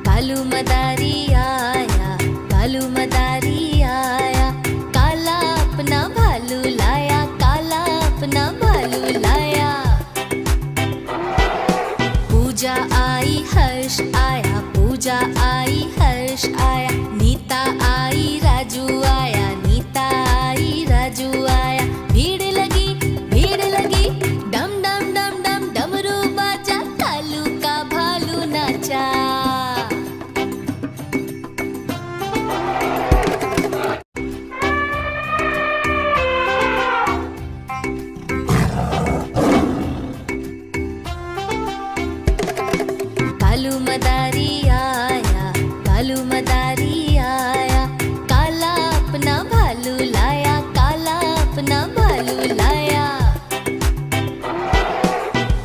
कालू मदारी आया, कालू मदारी आया, काला अपना भालू लाया, काला अपना भालू लाया। पूजा आई हर्ष आया, पूजा आई हर्ष आया, नीता आई राजू आया, नीता आई राजू आया। भीड़ लगी डम डम डम डम डमरू बाजा, कालू का भालू नाचा। कालू मदारी आया, कालू मदारी आया, काला अपना भालू लाया, काला अपना भालू लाया।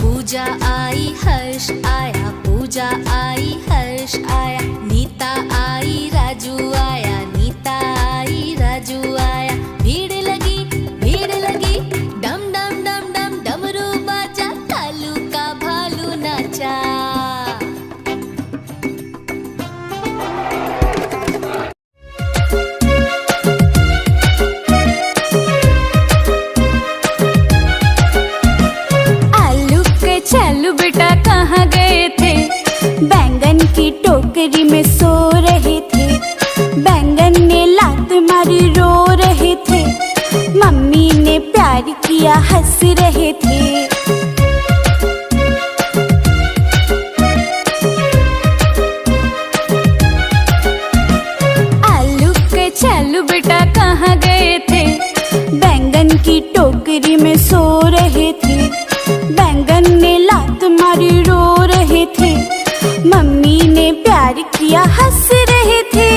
पूजा आई हर्ष आया, पूजा आई हर्ष आया, नीता आई राजू आया, नीता आई राजू आया। भीड़ लगी डम डम डम डम डमरू बाजा, कालू का भालू नाचा। चलो बेटा कहाँ गए थे? बैंगन की टोकरी में सो रहे थे, बैंगन ने लात मारी रो रहे थे, मम्मी ने प्यार किया हंस रहे थे। आलू के चलो बेटा कहाँ गए थे? बैंगन की टोकरी में सो रहे थे, बैंगन ने लात मारी रो रहे थे, मम्मी ने प्यार किया हंस रहे थे।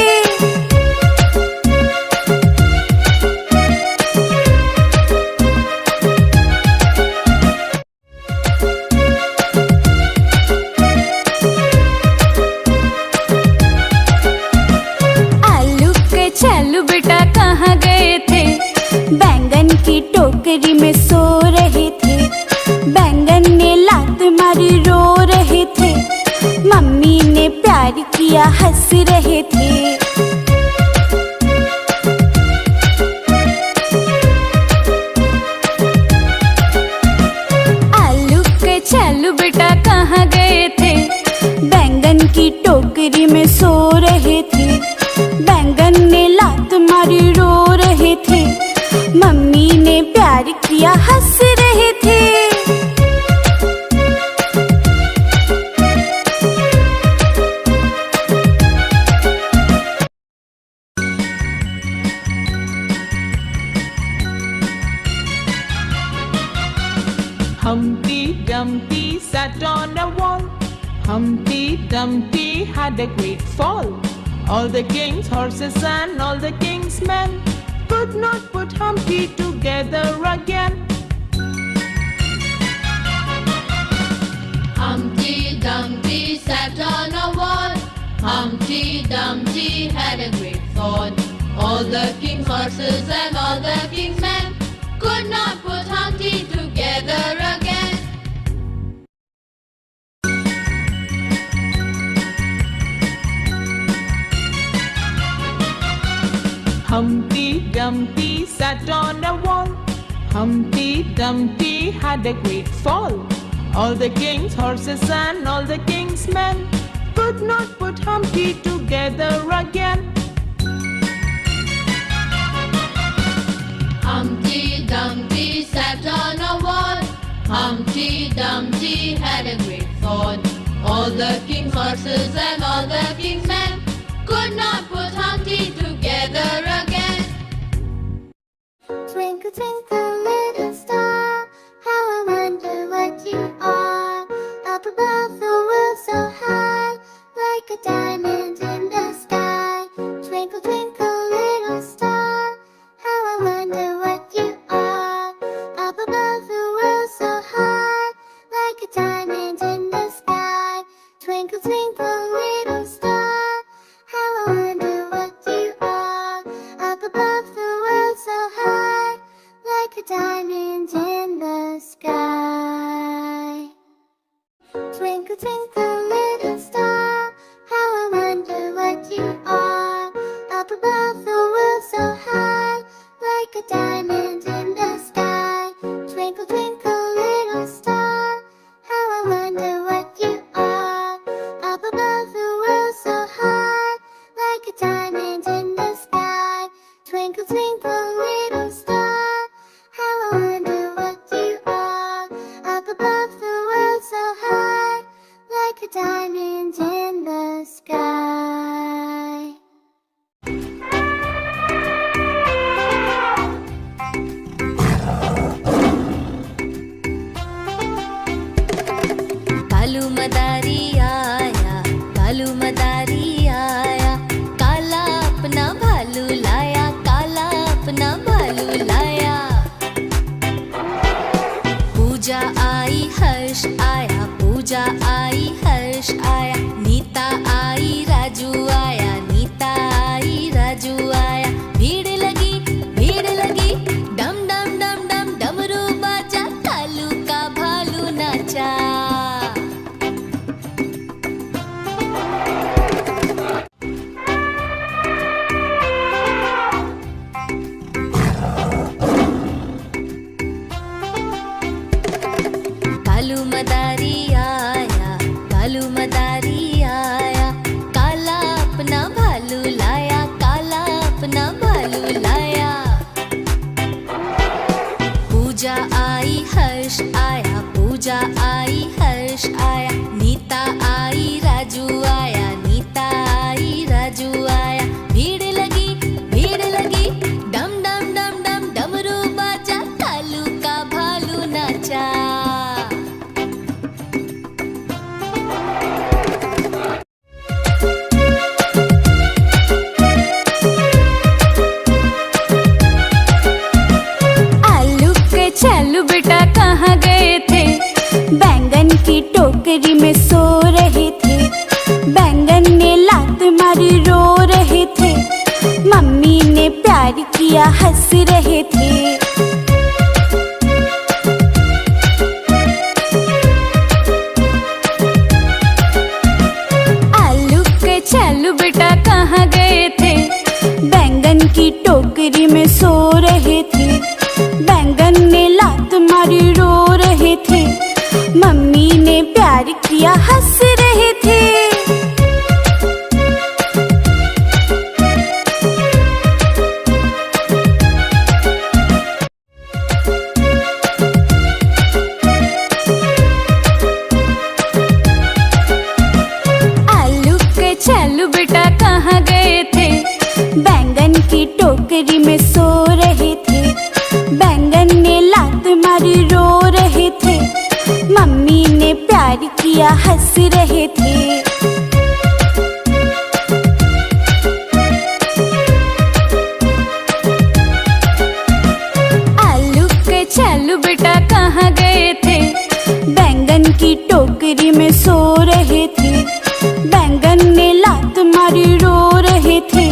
आलू के चलो बेटा कहाँ गए थे? बैंगन की टोकरी में सो रहे थे, बैंगन ने लात मारी रो रहे थे, मम्मी ने प्यार किया हंस रहे थे। आलू के चलो बेटा कहाँ गए थे? बैंगन की टोकरी में सो रहे थे, बैंगन ने लात मारी रो रहे थे, मम्मी ने प्यार किया हंस रहे थे। Humpty Dumpty sat on a wall. Humpty Dumpty had a great fall. All the king's horses and all the king's men could not put Humpty together again. Humpty Dumpty sat on a wall. Humpty Dumpty had a great fall. All the king's horses and all the king's men could not put Humpty together again. Humpty Dumpty sat on a wall. Humpty Dumpty had a great fall. All the king's horses and all the king's men could not put Humpty together again. Humpty Dumpty sat on a wall. Humpty Dumpty had a great fall. All the king's horses and all the king's men could not put Humpty together again. Twinkle, twinkle, little star, how I wonder what you are. Up above the world so high, like a diamond in the sky. Twinkle, twinkle, little star, how I wonder what you are. Up above the world so high, like a diamond in the sky. Twinkle, twinkle, little star, how I wonder what you are. Up above the world so high. diamond in the sky. Twinkle, twinkle, little star, how I wonder what you are. Up above the world so high, like a diamond in the sky. Twinkle, twinkle, little star, how I wonder what you are. Up above the world so high, like a diamond in the sky. Twinkle, twinkle, little star, how I wonder what you are. Up above the world so high, like a diamond in the sky. Kalu मदारी आया, कालू मदारी आया, काला अपना भालू लाया, काला अपना भालू लाया। पूजा आई हर्ष आया, पूजा आई हर्ष आया, नीता आई राजू आया, नीता आई राजू आया। भीड़ लगी डम डम डम डम डमरू बाजा, कालू का भालू नाचा। कालू मदारी आया, कालू मदारी आया, काला अपना भालू लाया, काला अपना भालू लाया। पूजा आई हर्ष आया, पूजा आई हर्ष आया, नीता आई राजू आया, नीता आई राजू आया। भीड़ लगी डम डम डम डम डमरू बाजा, कालू का भालू नाचा। आलू के चालू बेटा कहाँ गए थे? बैंगन की टोकरी में सो रहे थे। बैंगन ने लात मारी रो रहे थे। मम्मी ने प्यार किया हंस रहे थे। आलू के चालू बेटा कहाँ गए थे? बैंगन की टोकरी में सो रहे थे। बैंगन ने लात मारी रो रहे थे। मम्मी ने प्यार किया हंस रहे थे। आलू के चालू बेटा कहाँ गए थे? बैंगन की टोकरी में सो रहे थे। बैंगन ने लात मारी रो रहे थे। मम्मी ने प्यार किया हंस रहे थे। आलू के चालू बेटा कहाँ गए थे? बैंगन की टोकरी में सो रहे थे। बैंगन ने लात मारी रो रहे थे।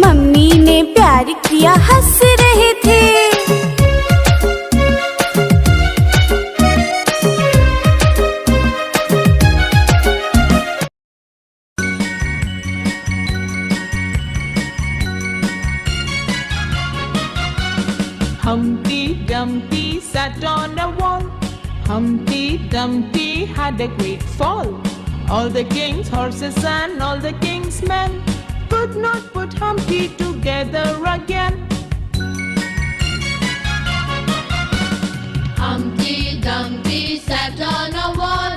मम्मी ने प्यार किया हंस रहे थे। Humpty Dumpty sat on a wall. Humpty Dumpty had a great fall. All the king's horses and all the king's men could not put Humpty together again. Humpty Dumpty sat on a wall.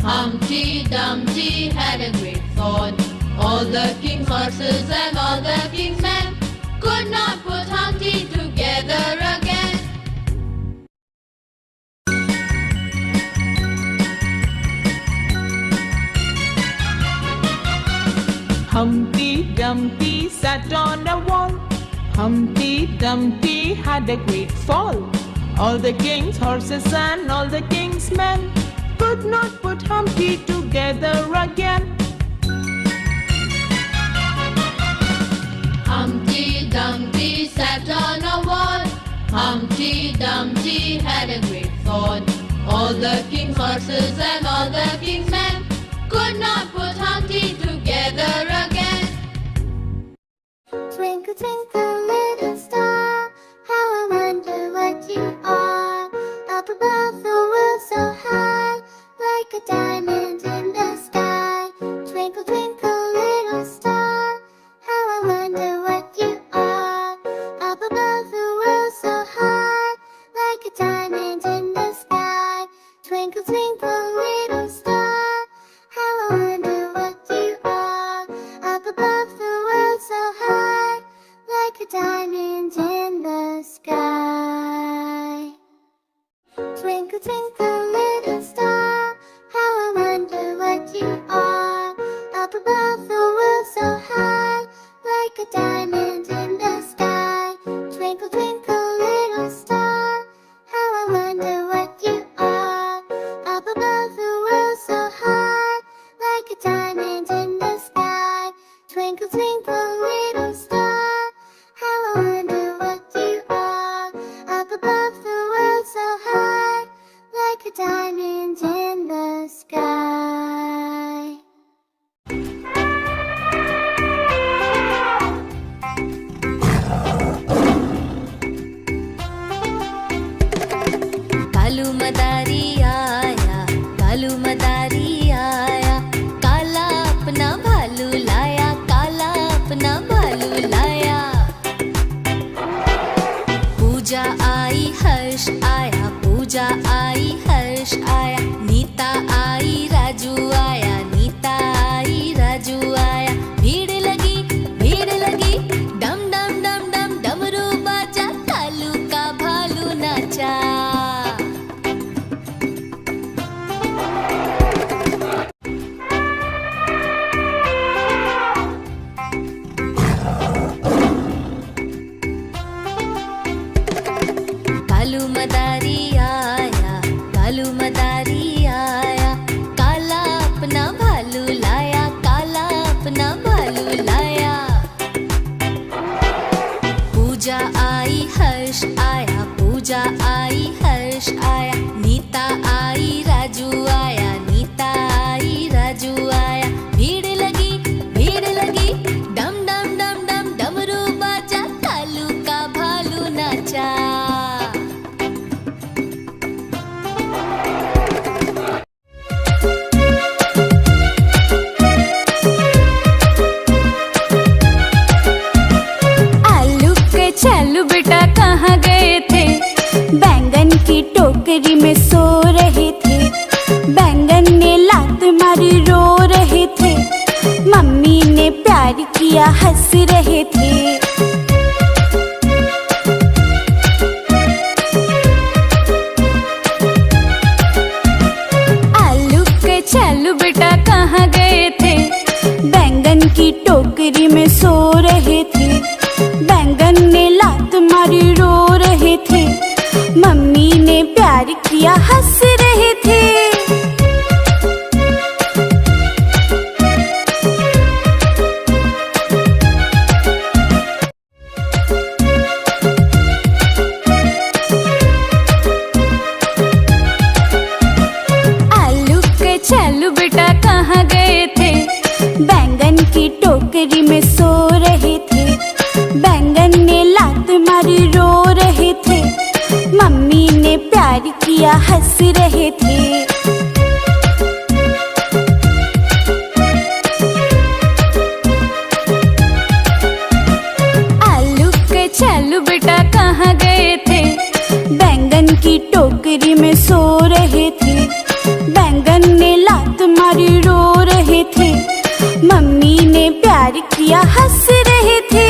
Humpty Dumpty had a great fall. All the king's horses and all the king's men could not put Humpty together again. Humpty Dumpty sat on a wall. Humpty Dumpty had a great fall. All the king's horses and all the king's men could not put Humpty together again. Humpty Dumpty sat on a wall. Humpty Dumpty had a great fall. All the king's horses and all the king's men could not put Humpty together again. Twinkle, twinkle, little star, how I wonder what you are. Up above the world so high, like a diamond in the sky. Twinkle, twinkle, little star, how I wonder what you are. Up above the world so high, like a diamond in the sky. Twinkle, twinkle, little star, how I wonder what you are. Up above the world so high, like a diamond in the sky. Twinkle, twinkle, little star, how I wonder what you are. Up above the world so high, like a diamond in the sky. Twinkle, twinkle, little star, how I wonder what you are. Up above the world so high, like a diamond in the sky. Twinkle, twinkle, little star, how I wonder what you are. Up above the world so high, like a diamond in the sky. Kalu मदारी आया, कालू मदारी आया, काला अपना भालू लाया, काला अपना भालू लाया। पूजा आई हर्ष आया, पूजा आई हर्ष आया, नीता आई राजू आया, नीता आई राजू आया। भीड़ लगी डम डम डम डम डमरू बाजा, कालू का भालू नाचा। कालू मदारी आया, कालू मदारी आया, काला अपना भालू लाया, काला अपना भालू लाया। पूजा आई हर्ष आया, पूजा आई हर्ष आया, नीता आई राजू आया, नीता आई राजू आया। भीड़ लगी डम डम डम डम डमरू बाजा, कालू का भालू नाचा। आलू के चालू बेटा कहाँ गए थे? बैंगन की टोकरी में सो रहे थे। बैंगन ने लात मारी रो रहे थे। मम्मी ने प्यार किया हंस रहे थे। आलू के चालू बेटा कहाँ गए थे? बैंगन की टोकरी में सो रहे थे। बैंगन ने लात मारी रो रहे थे। मम्मी ने प्यार किया हंस रहे थे। आलू के चालू बेटा कहाँ गए थे? बैंगन की टोकरी में सो रहे थे। बैंगन ने लात मारी रो रहे थे। मम्मी ने प्यार किया हंस रहे थे। आलू के चालू बेटा कहाँ गए थे? बैंगन की टोकरी में सो रहे थे। बैंगन ने लात मारी रो रहे थे। मम्मी ने प्यार किया हंस रहे थे।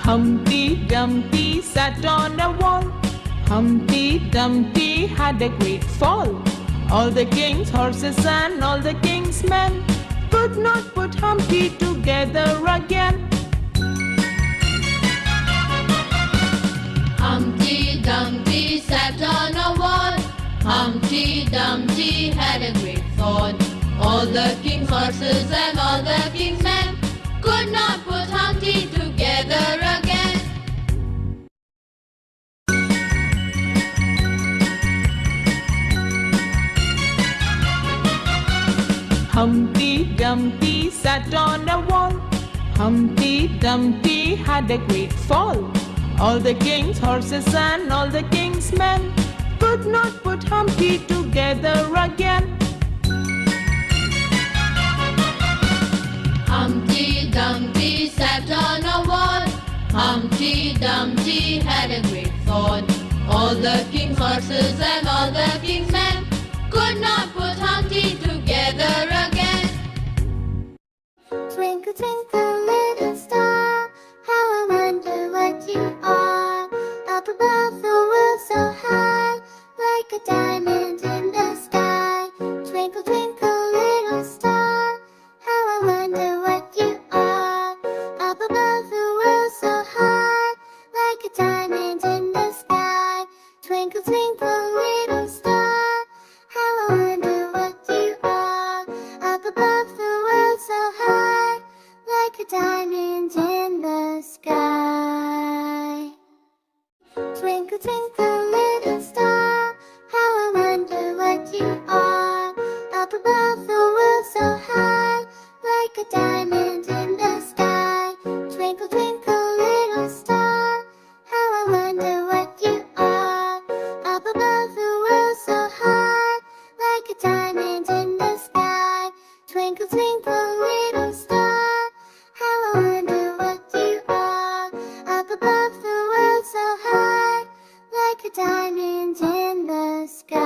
Humpty Dumpty sat on a wall. Humpty Dumpty had a great fall. All the king's horses and all the king's men could not put Humpty together again. Humpty Dumpty Dumpty had a great fall. All the king's horses and all the king's men could not put Humpty together again. Humpty Dumpty sat on a wall. Humpty Dumpty had a great fall. All the king's horses and all the king's men could not put Humpty together again. Humpty Dumpty sat on a wall. Humpty Dumpty had a great fall. All the king's horses and all the king's men could not put Humpty together again. Twinkle, twinkle, little star, how I wonder what you are. Up above the world so high, like a diamond in the sky. Twinkle, twinkle, little star, how I wonder what you are. Up above the world so high, like a diamond in the sky. Twinkle, twinkle, little star, how I wonder what you are. Up above the world so high, like a diamond in the sky. Twinkle, twinkle, little star, how I wonder what you are. Up above the world so high, like a diamond in the sky. Twinkle, twinkle, little star, how I wonder what you are. Up above the world so high, like a diamond in the sky. Twinkle, twinkle, little star, how I wonder what you are. Up above the world so high, like a diamond in the sky.